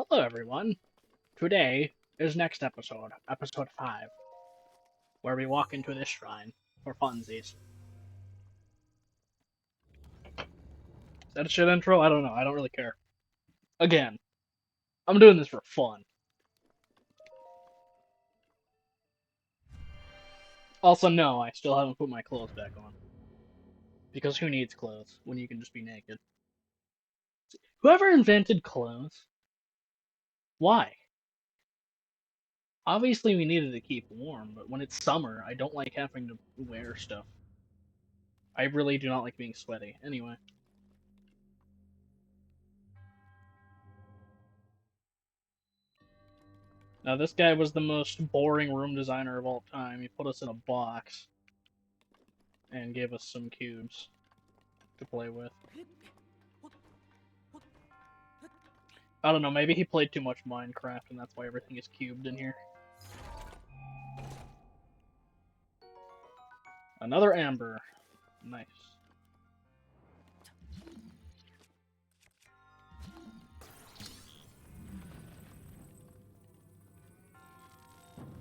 Hello everyone. Today is next episode, episode 5, where we walk into this shrine for funsies. Is that a shit intro? I don't know. I don't really care. Again, I'm doing this for fun. Also, no, I still haven't put my clothes back on. Because who needs clothes when you can just be naked? Whoever invented clothes? Why? Obviously we needed to keep warm, but when it's summer, I don't like having to wear stuff. I really do not like being sweaty. Anyway. Now this guy was the most boring room designer of all time. He put us in a box and gave us some cubes to play with. I don't know, maybe he played too much Minecraft and that's why everything is cubed in here. Another amber. Nice.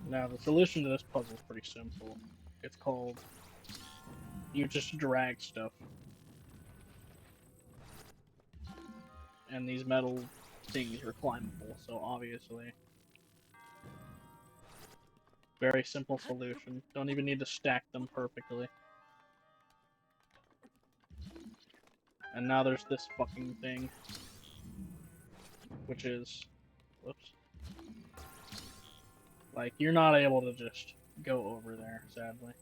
Now the solution to this puzzle is pretty simple. It's called... you just drag stuff. And these metal things are climbable, so obviously. Very simple solution. Don't even need to stack them perfectly. And now there's this fucking thing. Which is... whoops. Like, you're not able to just go over there, sadly.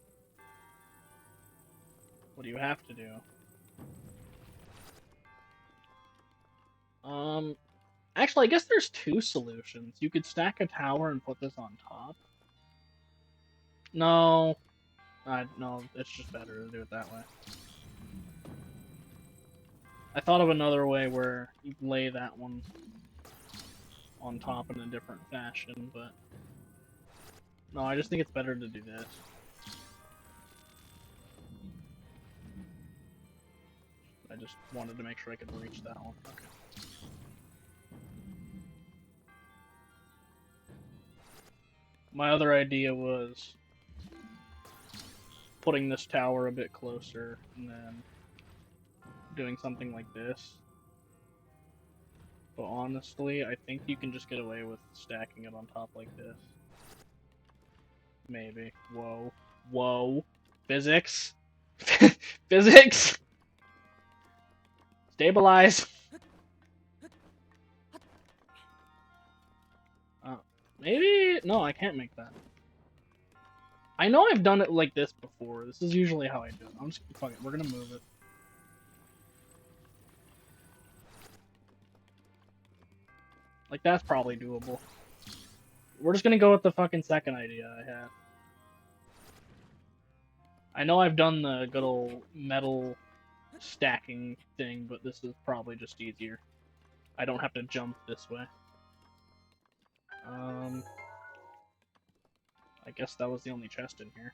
What do you have to do? Actually, I guess there's two solutions. You could stack a tower and put this on top. No. No, it's just better to do it that way. I thought of another way where you lay that one on top in a different fashion, but... no, I just think it's better to do this. I just wanted to make sure I could reach that one. Okay. My other idea was putting this tower a bit closer and then doing something like this. But honestly, I think you can just get away with stacking it on top like this. Maybe. Whoa. Whoa. Physics. Physics! Stabilize! Maybe? No, I can't make that. I know I've done it like this before. This is usually how I do it. I'm just... fuck it, we're gonna move it. Like, that's probably doable. We're just gonna go with the fucking second idea I had. I know I've done the good old metal stacking thing, but this is probably just easier. I don't have to jump this way. I guess that was the only chest in here.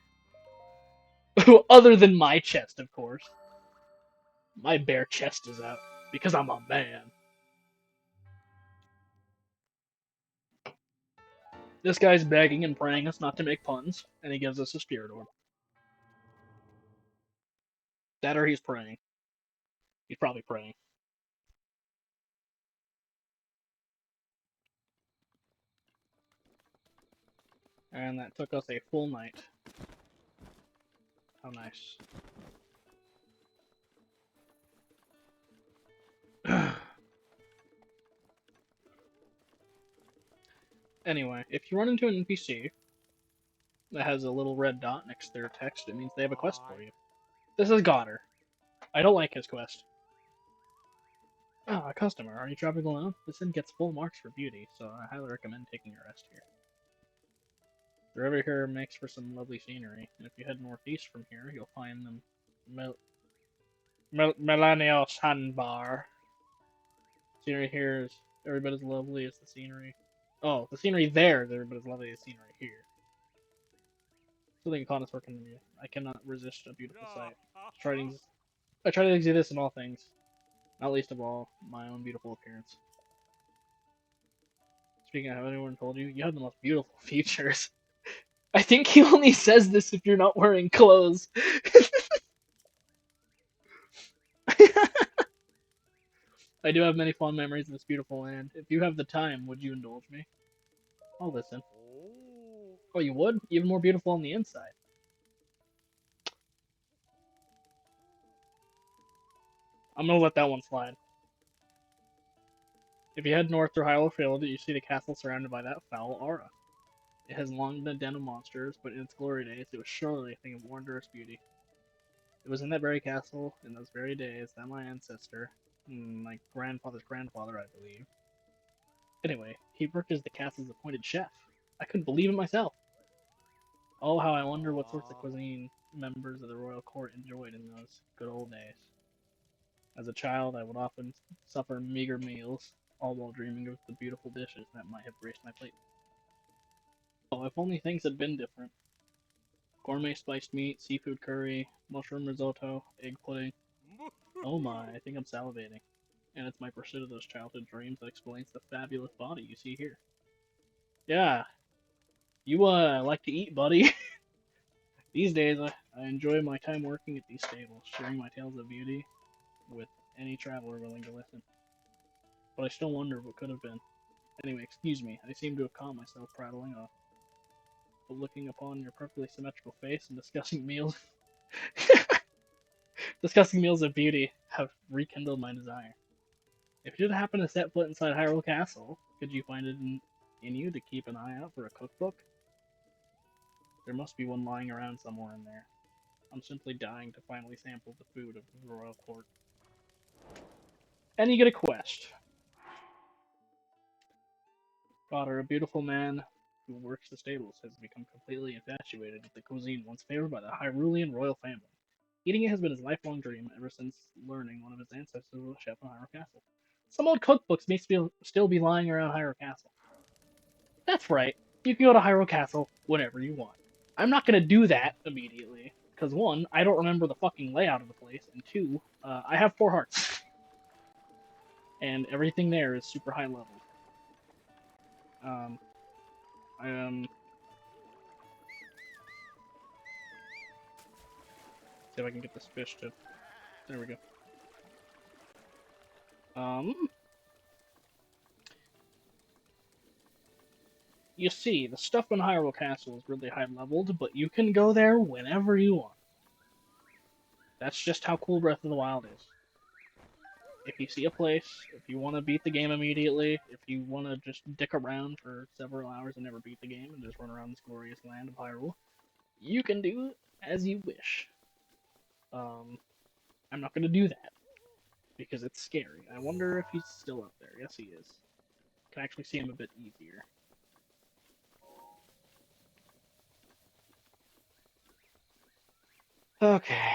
Other than my chest, of course. My bare chest is out, because I'm a man. This guy's begging and praying us not to make puns, and he gives us a spirit orb. That or he's praying. He's probably praying. And that took us a full night. How nice. Anyway, if you run into an NPC that has a little red dot next to their text, it means they have a quest for you. This is Goddard. I don't like his quest. Ah, a customer. Are you traveling alone? This inn gets full marks for beauty, so I highly recommend taking a rest here. The river here makes for some lovely scenery, and if you head northeast from here, you'll find the Millennial Sandbar. Scenery here is every bit as lovely as the scenery. Oh, the scenery there is every bit as lovely as the scenery here. Something upon us working in you. I cannot resist a beautiful sight. I try to exhibit this in all things, not least of all my own beautiful appearance. Speaking of, have anyone told you? You have the most beautiful features. I think he only says this if you're not wearing clothes. I do have many fond memories of this beautiful land. If you have the time, would you indulge me? I'll listen. Oh, you would? Even more beautiful on the inside. I'm gonna let that one slide. If you head north through Hyrule Field, you see the castle surrounded by that foul aura. It has long been a den of monsters, but in its glory days, it was surely a thing of wondrous beauty. It was in that very castle, in those very days, that my ancestor, my grandfather's grandfather, I believe. Anyway, he worked as the castle's appointed chef. I couldn't believe it myself. Oh, how I wonder what sorts of cuisine members of the royal court enjoyed in those good old days. As a child, I would often suffer meager meals, all while dreaming of the beautiful dishes that might have graced my plate. Oh, if only things had been different. Gourmet spiced meat, seafood curry, mushroom risotto, egg pudding. Oh my, I think I'm salivating. And it's my pursuit of those childhood dreams that explains the fabulous body you see here. Yeah, you like to eat, buddy. These days, I enjoy my time working at these stables, sharing my tales of beauty with any traveler willing to listen. But I still wonder what could have been. Anyway, excuse me, I seem to have caught myself prattling off. But looking upon your perfectly symmetrical face and discussing meals discussing meals of beauty have rekindled my desire. If you did happen to set foot inside Hyrule Castle, could you find it in you to keep an eye out for a cookbook? There must be one lying around somewhere in there. I'm simply dying to finally sample the food of the royal court. And you get a quest. Daughter, a beautiful man who works the stables has become completely infatuated with the cuisine once favored by the Hyrulean royal family. Eating it has been his lifelong dream ever since learning one of his ancestors was a chef in Hyrule Castle. Some old cookbooks may still be lying around Hyrule Castle. That's right. You can go to Hyrule Castle whenever you want. I'm not gonna do that immediately, because one, I don't remember the fucking layout of the place, and two, I have 4 hearts. And everything there is super high level. Um, see if I can get this fish to. There we go. You see, the stuff in Hyrule Castle is really high leveled, but you can go there whenever you want. That's just how cool Breath of the Wild is. If you see a place, if you want to beat the game immediately, if you want to just dick around for several hours and never beat the game and just run around this glorious land of Hyrule, you can do as you wish. I'm not going to do that because it's scary. I wonder if he's still up there. Yes, he is. Can actually see him a bit easier. Okay.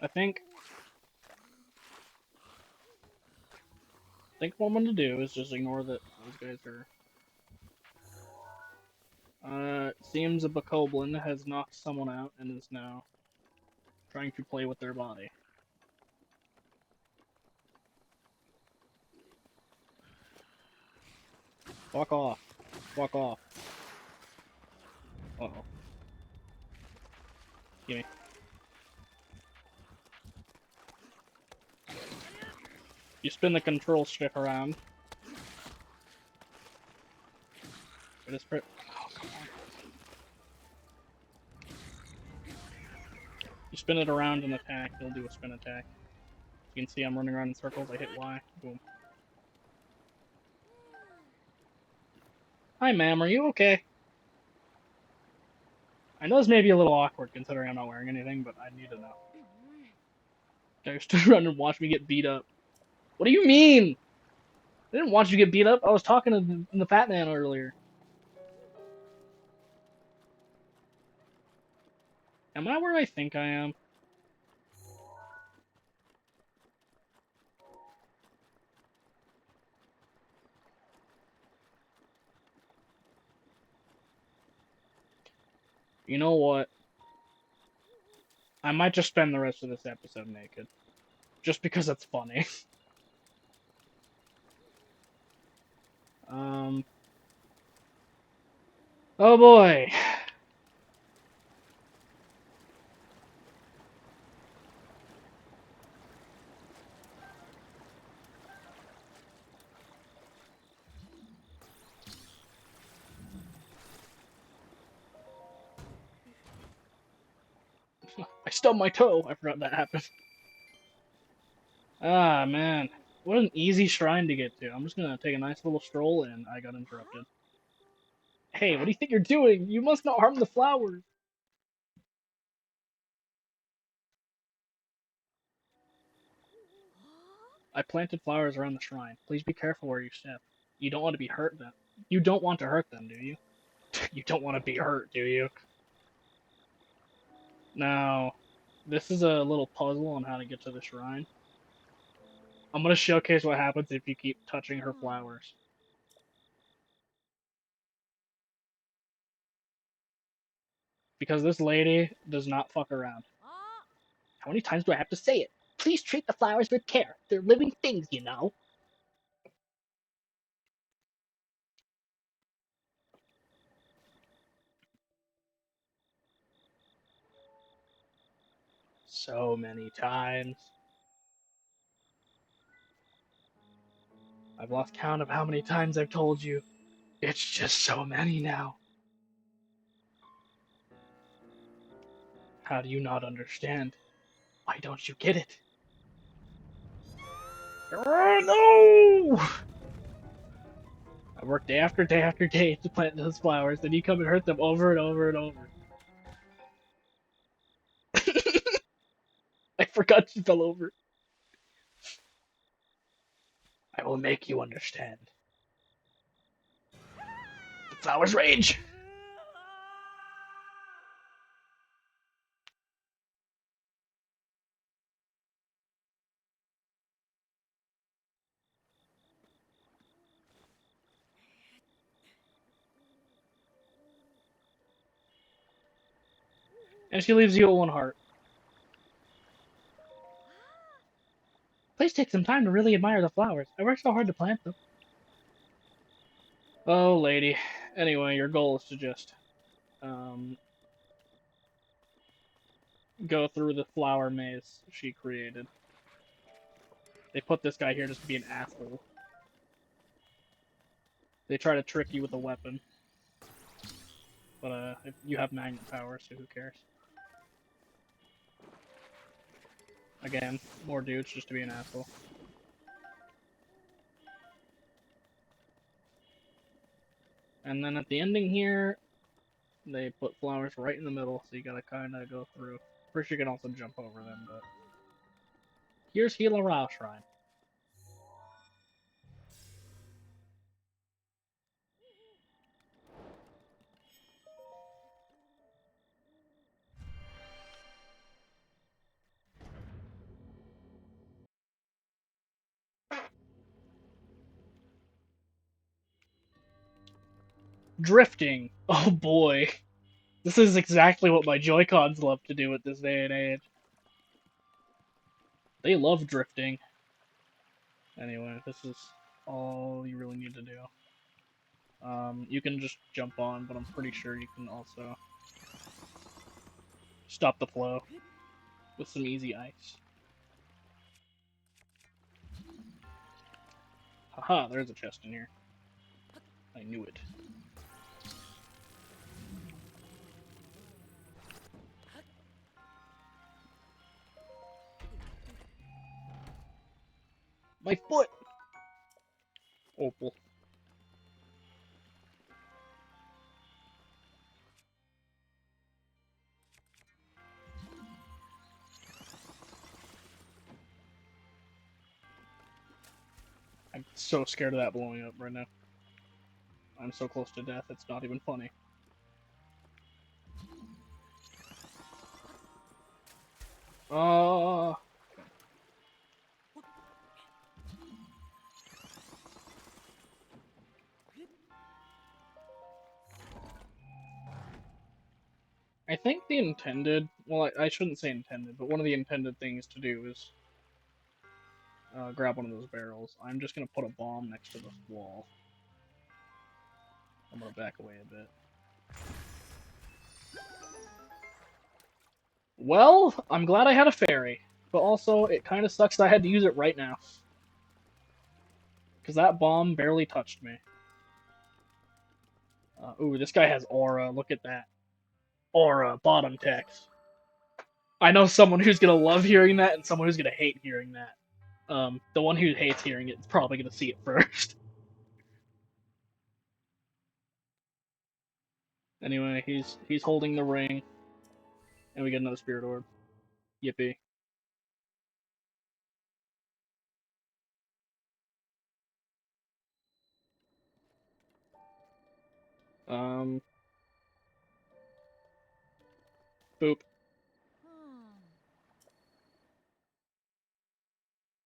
I think what I'm going to do is just ignore that those guys are. It seems a Bokoblin has knocked someone out and is now trying to play with their body. Walk off. Walk off. Uh-oh. Gimme. You spin the control stick around. It is oh, come on. You spin it around and attack, it'll do a spin attack. You can see I'm running around in circles, I hit Y. Boom. Hi, ma'am, are you okay? I know this may be a little awkward considering I'm not wearing anything, but I need to know. You stood around and watched me get beat up. What do you mean? I didn't watch you get beat up. I was talking to the fat man earlier. Am I where I think I am? You know what? I might just spend the rest of this episode naked. Just because it's funny. Oh boy. I stubbed my toe. I forgot that happened. Ah, man. What an easy shrine to get to. I'm just gonna take a nice little stroll and I got interrupted. Hey, what do you think you're doing? You must not harm the flowers. I planted flowers around the shrine. Please be careful where you step. You don't want to be hurt them. You don't want to hurt them, do you? You don't want to be hurt, do you? Now, this is a little puzzle on how to get to the shrine. I'm gonna showcase what happens if you keep touching her flowers. Because this lady does not fuck around. How many times do I have to say it? Please treat the flowers with care. They're living things, you know. So many times. I've lost count of how many times I've told you. It's just so many now. How do you not understand? Why don't you get it? Oh no! I work day after day after day to plant those flowers, then you come and hurt them over and over and over. I forgot you fell over. I will make you understand. The flowers rage! And she leaves you at one heart. Please take some time to really admire the flowers. I worked so hard to plant them. Oh, lady. Anyway, your goal is to just um, go through the flower maze she created. They put this guy here just to be an asshole. They try to trick you with a weapon. But if you have magnet power, so who cares? Again, more dudes just to be an asshole. And then at the ending here, they put flowers right in the middle, so you gotta kinda go through. First you can also jump over them, but... Here's Hila Rao Shrine. Drifting! Oh boy. This is exactly what my Joy-Cons love to do at this day and age. They love drifting. Anyway, this is all you really need to do. You can just jump on, but I'm pretty sure you can also stop the flow with some easy ice. Haha, there's a chest in here. I knew it. My foot! Opal. I'm so scared of that blowing up right now. I'm so close to death, it's not even funny. Uh, I think the intended, well, I shouldn't say intended, but one of the intended things to do is grab one of those barrels. I'm just gonna put a bomb next to this wall. I'm gonna back away a bit. Well, I'm glad I had a fairy, but also it kind of sucks that I had to use it right now. Because that bomb barely touched me. Ooh, this guy has aura. Look at that. Aura, bottom text. I know someone who's gonna love hearing that and someone who's gonna hate hearing that. The one who hates hearing it is probably gonna see it first. Anyway, he's holding the ring, and we get another spirit orb. Yippee. Um, boop.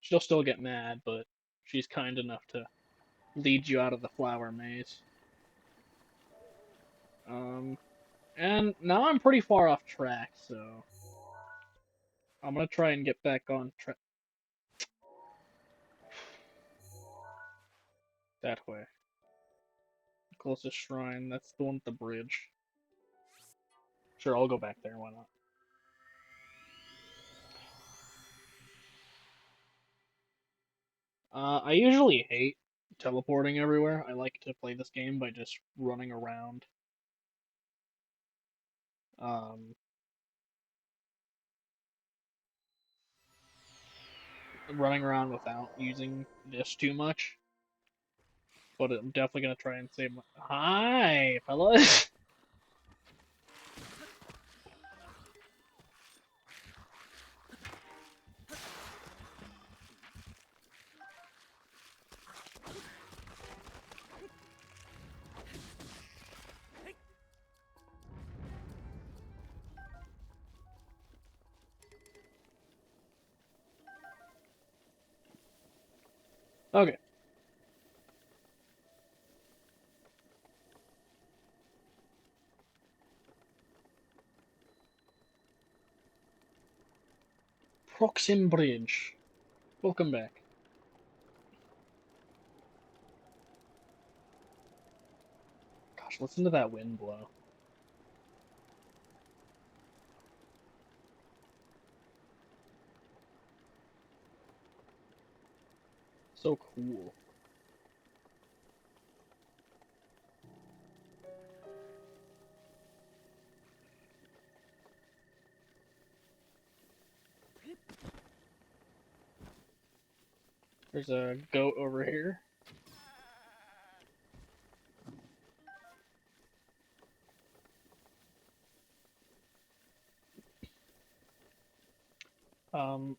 She'll still get mad, but she's kind enough to lead you out of the flower maze. And now I'm pretty far off track, so I'm gonna try and get back on track that way. Closest shrine, that's the one with the bridge. Sure, I'll go back there, why not? I usually hate teleporting everywhere. I like to play this game by just running around. Um, Running around without using this too much. But I'm definitely gonna try and save my... Hi, fellas! Okay. Proxim Bridge. Welcome back. Gosh, listen to that wind blow. So cool. There's a goat over here. Um,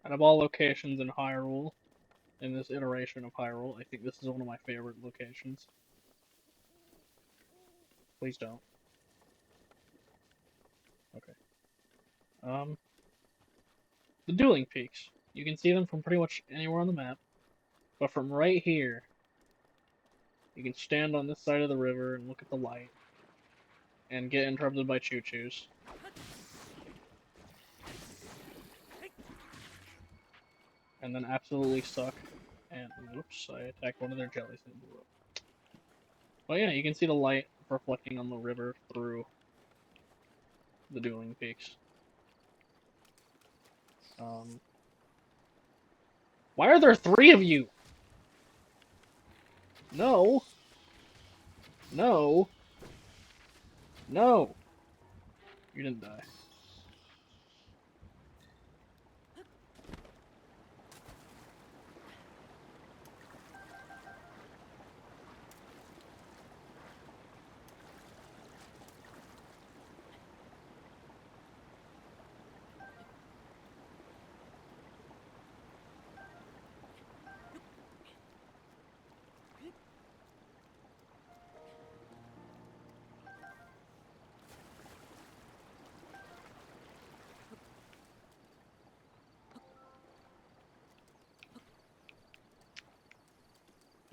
Out of all locations in Hyrule, in this iteration of Hyrule, I think this is one of my favorite locations. Please don't. Okay. Um, the Dueling Peaks. You can see them from pretty much anywhere on the map, but from right here, you can stand on this side of the river and look at the light, and get interrupted by choo-choos. And then absolutely suck. And, oops, I attacked one of their jellies and blew up. But yeah, you can see the light reflecting on the river through the Dueling Peaks. Why are there 3 of you? No. No. No. You didn't die.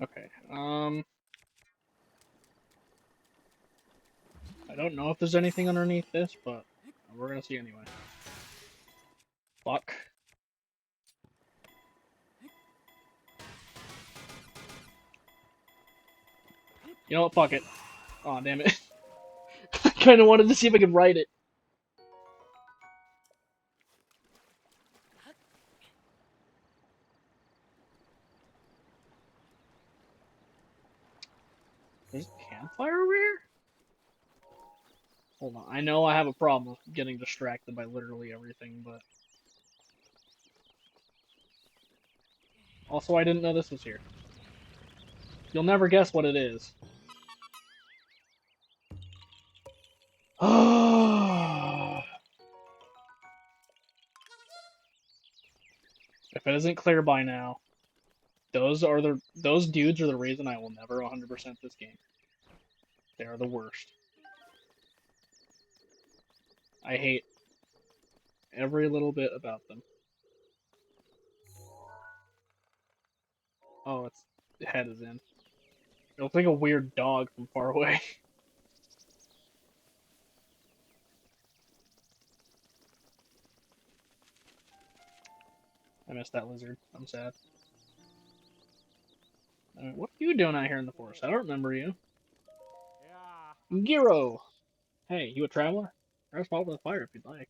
Okay, I don't know if there's anything underneath this, but we're gonna see anyway. Fuck. You know what? Fuck it. Aw, damn it. I kind of wanted to see if I could write it. There's a campfire over here? Hold on. I know I have a problem with getting distracted by literally everything, but... Also, I didn't know this was here. You'll never guess what it is. If it isn't clear by now, those dudes are the reason I will never 100% this game. They are the worst. I hate every little bit about them. Oh, its head is in. It looks like a weird dog from far away. I missed that lizard. I'm sad. What are you doing out here in the forest? I don't remember you. Giro! Hey, you a traveler? There's spot with a fire if you'd like.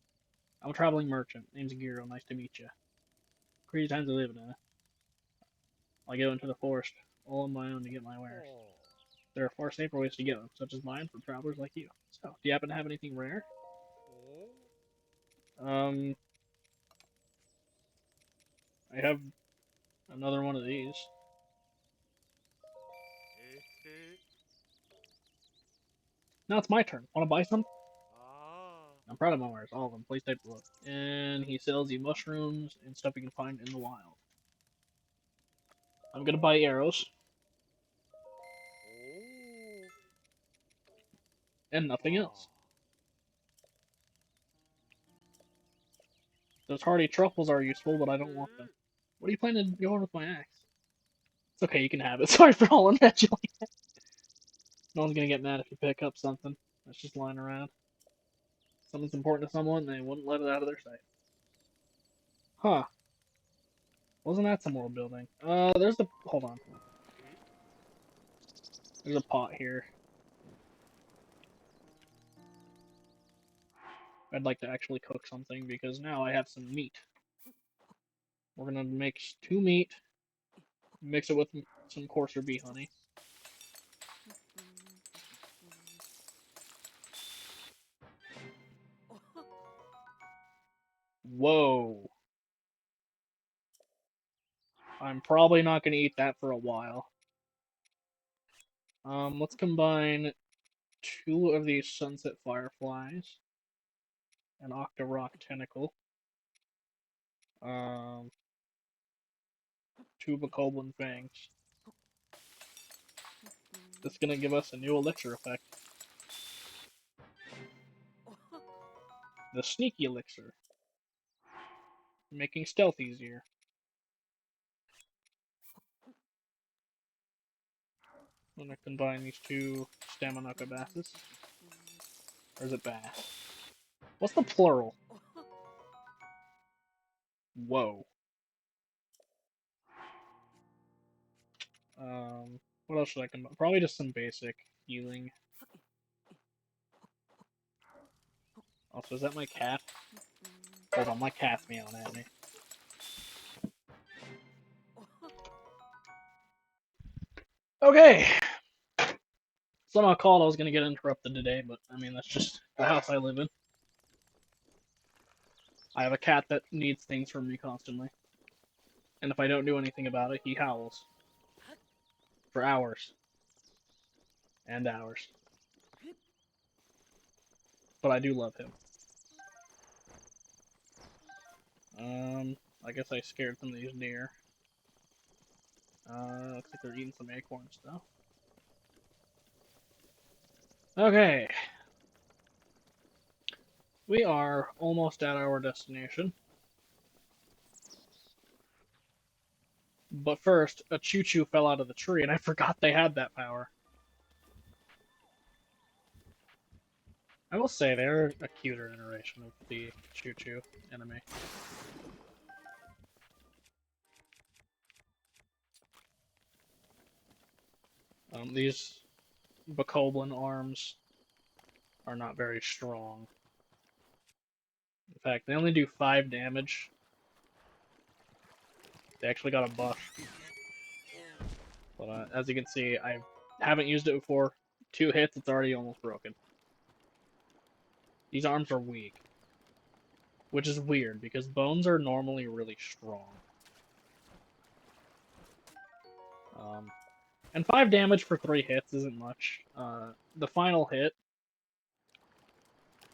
I'm a traveling merchant. Name's Giro. Nice to meet you. Crazy times I live in. I go into the forest all on my own to get my wares. There are far safer ways to get them, such as mine for travelers like you. So, do you happen to have anything rare? I have another one of these. Now it's my turn. Want to buy some? I'm proud of my wares, all of them. Please take a look. And he sells you mushrooms and stuff you can find in the wild. I'm gonna buy arrows. And nothing else. Those hardy truffles are useful, but I don't want them. What are you planning to go on with my axe? It's okay, you can have it. Sorry for hauling at you like that. No one's gonna get mad if you pick up something that's just lying around. Something's important to someone, they wouldn't let it out of their sight. Huh. Wasn't that some old building? There's the... Hold on. There's a pot here. I'd like to actually cook something, because now I have some meat. We're gonna mix 2 meat, mix it with some coarser bee honey. Whoa. I'm probably not gonna eat that for a while. Let's combine 2 of these sunset fireflies, an octarock tentacle, 2 bokoblin fangs. This is gonna give us a new elixir effect. The sneaky elixir. Making stealth easier. I'm gonna combine these 2 stamina basses. Or is it bass? What's the plural? Whoa. What else should I combine? Probably just some basic healing. Also, is that my cat? Hold on, my cat's meowing at me. Okay! Somehow called I was gonna get interrupted today, but I mean, that's just the house I live in. I have a cat that needs things from me constantly. And if I don't do anything about it, he howls. For hours. And hours. But I do love him. I guess I scared some of these deer. Looks like they're eating some acorns, though. Okay. We are almost at our destination. But first, a choo-choo fell out of the tree, and I forgot they had that power. I will say, they're a cuter iteration of the choo-choo enemy. These Bokoblin arms are not very strong. In fact, they only do 5 damage. They actually got a buff. But as you can see, I haven't used it before. 2 hits, it's already almost broken. These arms are weak. Which is weird, because bones are normally really strong. And 5 damage for 3 hits isn't much. The final hit...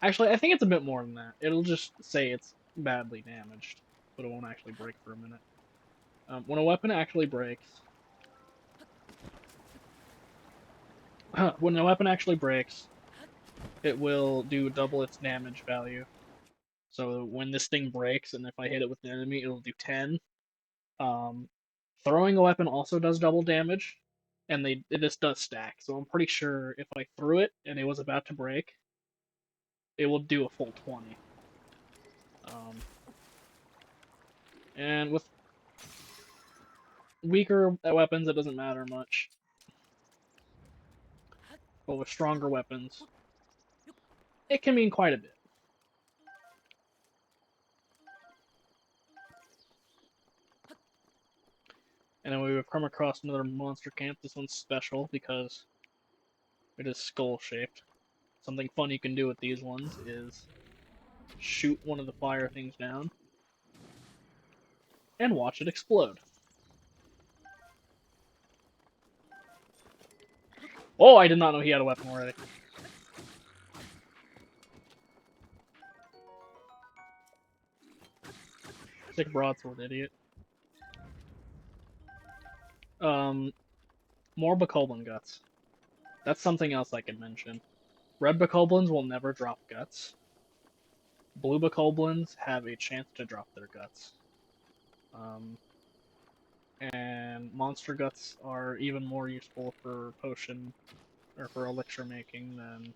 Actually, I think it's a bit more than that. It'll just say it's badly damaged, but it won't actually break for a minute. When a weapon actually breaks... when a weapon actually breaks, it will do double its damage value. So when this thing breaks, and if I hit it with an enemy, it'll do 10. Throwing a weapon also does double damage, and this does stack. So I'm pretty sure if I threw it and it was about to break, it will do a full 20. And with weaker weapons, it doesn't matter much. But with stronger weapons, it can mean quite a bit. And then we've come across another monster camp. This one's special because it is skull-shaped. Something fun you can do with these ones is shoot one of the fire things down and watch it explode. Oh, I did not know he had a weapon already. Sick broadsword, idiot. More Bokoblin guts. That's something else I could mention. Red Bokoblins will never drop guts. Blue Bokoblins have a chance to drop their guts. And monster guts are even more useful for potion or for elixir making than,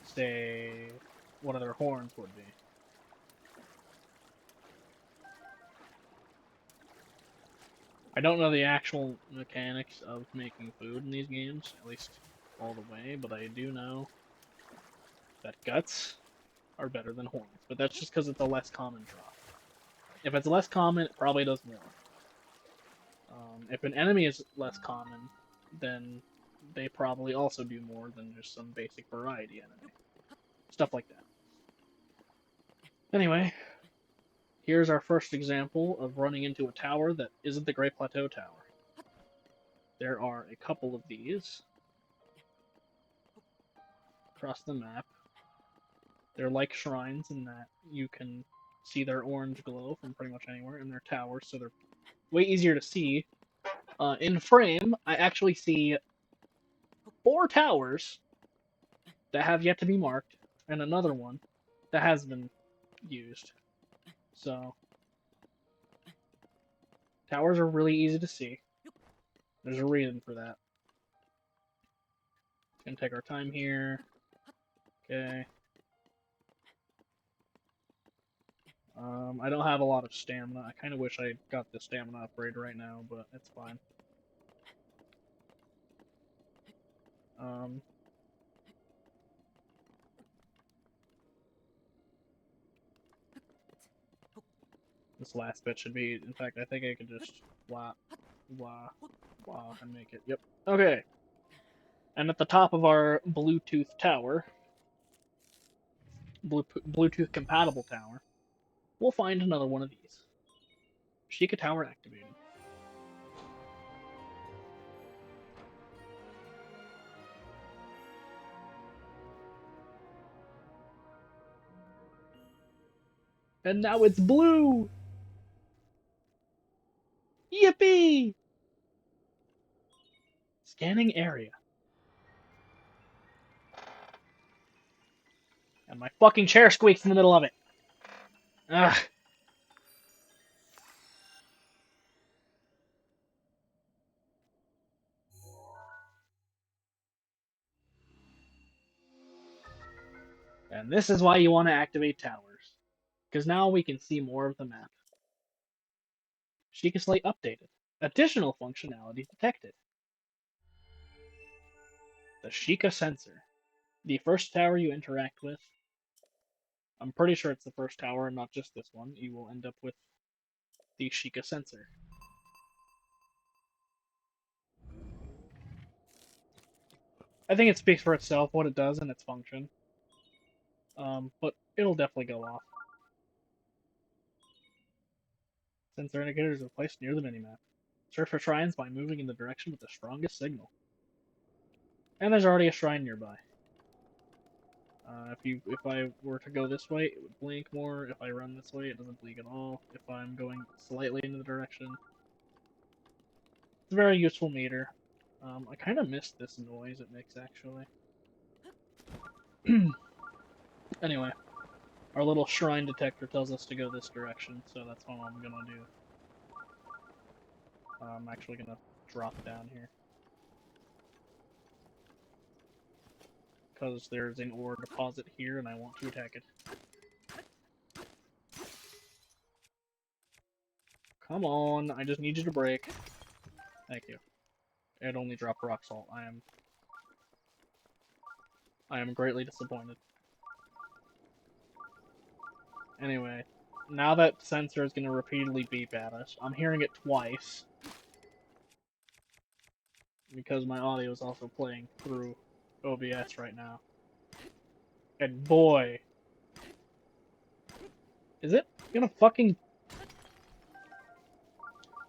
say, one of their horns would be. I don't know the actual mechanics of making food in these games, at least all the way, but I do know that guts are better than horns. But that's just because it's a less common drop. If it's less common, it probably does more. If an enemy is less common, then they probably also do more than just some basic variety enemy. Stuff like that. Anyway, here's our first example of running into a tower that isn't the Great Plateau Tower. There are a couple of these across the map. They're like shrines in that you can see their orange glow from pretty much anywhere, and they're towers, so they're way easier to see. In frame, I actually see 4 towers that have yet to be marked, and another one that has been used. So, towers are really easy to see. There's a reason for that. Gonna take our time here. Okay. I don't have a lot of stamina. I kind of wish I got the stamina upgrade right now, but it's fine. This last bit should be, in fact, I think I could just wah, and make it. Yep. Okay. And at the top of our Bluetooth tower, Bluetooth compatible tower, we'll find another one of these. Sheikah Tower activated. And now it's blue! Yippee! Scanning area. And my fucking chair squeaks in the middle of it. Ugh. And this is why you want to activate towers. Because now we can see more of the map. Sheikah Slate updated. Additional functionality detected. The Sheikah Sensor. The first tower you interact with, I'm pretty sure it's the first tower and not just this one, you will end up with the Sheikah Sensor. I think it speaks for itself, what it does and its function. But it'll definitely go off. Sensor indicators are placed near the minimap. Search for shrines by moving in the direction with the strongest signal. And there's already a shrine nearby. If I were to go this way, it would blink more. If I run this way, it doesn't blink at all. If I'm going slightly in the direction, it's a very useful meter. I kind of missed this noise it makes, actually. Anyway, our little shrine detector tells us to go this direction, so that's what I'm gonna do. I'm actually gonna drop down here. Because there's an ore deposit here, and I want to attack it. Come on, I just need you to break. Thank you. It only dropped rock salt. I am greatly disappointed. Anyway, now that sensor is going to repeatedly beep at us, I'm hearing it twice. Because my audio is also playing through OBS right now. And boy... Is it gonna fucking...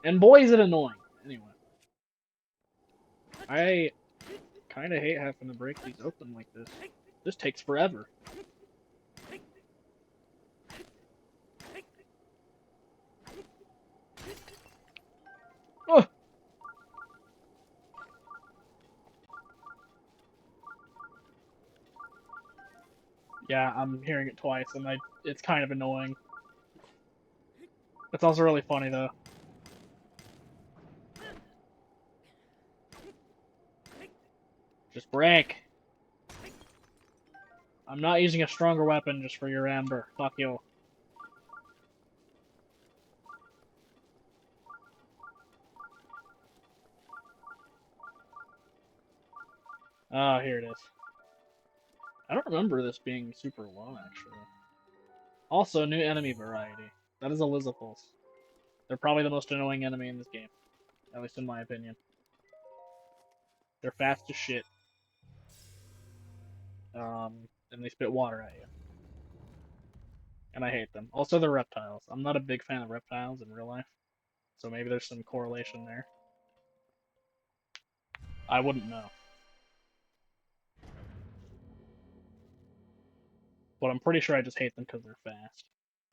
And boy is it annoying. Anyway. I kinda hate having to break these open like this. This takes forever. Oh! Yeah, I'm hearing it twice, and it's kind of annoying. It's also really funny, though. Just break! I'm not using a stronger weapon just for your amber. Fuck you. Ah, here it is. I don't remember this being super low, actually. Also, new enemy variety. That is Elizabeth. They're probably the most annoying enemy in this game. At least in my opinion. They're fast as shit. And they spit water at you. And I hate them. Also, they're reptiles. I'm not a big fan of reptiles in real life. So maybe there's some correlation there. I wouldn't know. But I'm pretty sure I just hate them because they're fast.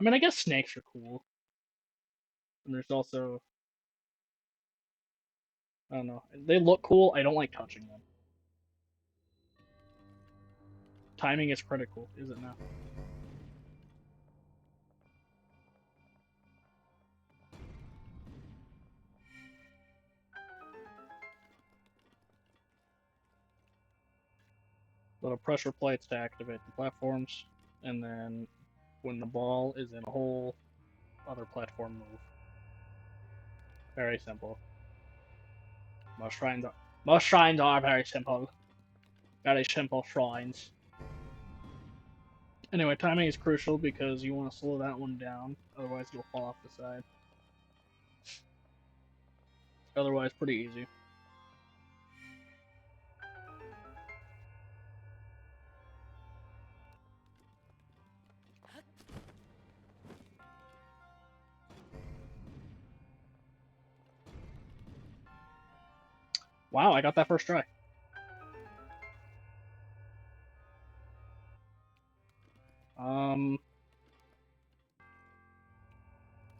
I mean, I guess snakes are cool. And there's also... I don't know. They look cool. I don't like touching them. Timing is critical, is it not? Little pressure plates to activate the platforms, and then when the ball is in a hole, other platform move. Very simple. Most shrines are very simple. Very simple shrines. Anyway, timing is crucial because you want to slow that one down, otherwise you'll fall off the side. Otherwise, pretty easy. Wow, I got that first try.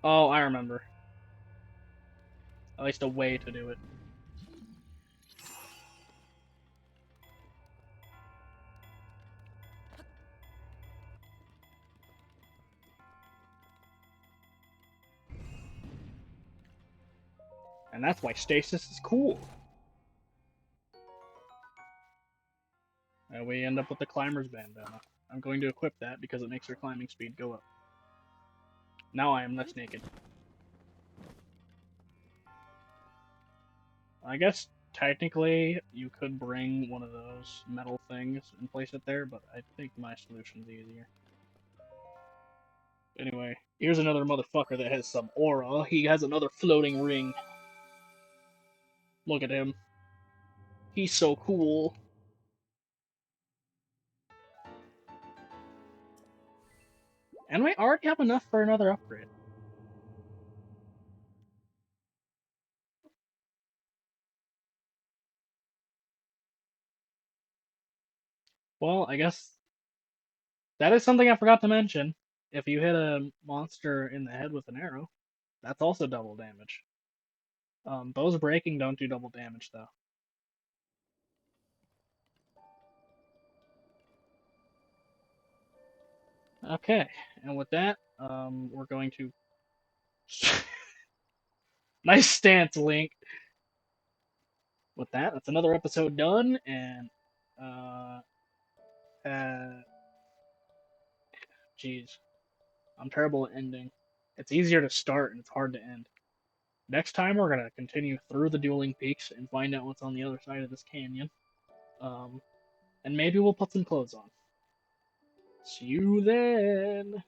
Oh, I remember. At least a way to do it. And that's why stasis is cool. And we end up with the climber's bandana. I'm going to equip that because it makes your climbing speed go up. Now I am less naked. I guess technically, you could bring one of those metal things and place it there, but I think my solution's easier. Anyway, here's another motherfucker that has some aura. He has another floating ring. Look at him. He's so cool. And we already have enough for another upgrade. Well, I guess that is something I forgot to mention. If you hit a monster in the head with an arrow, that's also double damage. Those breaking don't do double damage, though. Okay, and with that, we're going to... Nice stance, Link! With that, that's another episode done, and, uh, jeez. I'm terrible at ending. It's easier to start, and it's hard to end. Next time, we're gonna continue through the dueling peaks and find out what's on the other side of this canyon. And maybe we'll put some clothes on. See you then!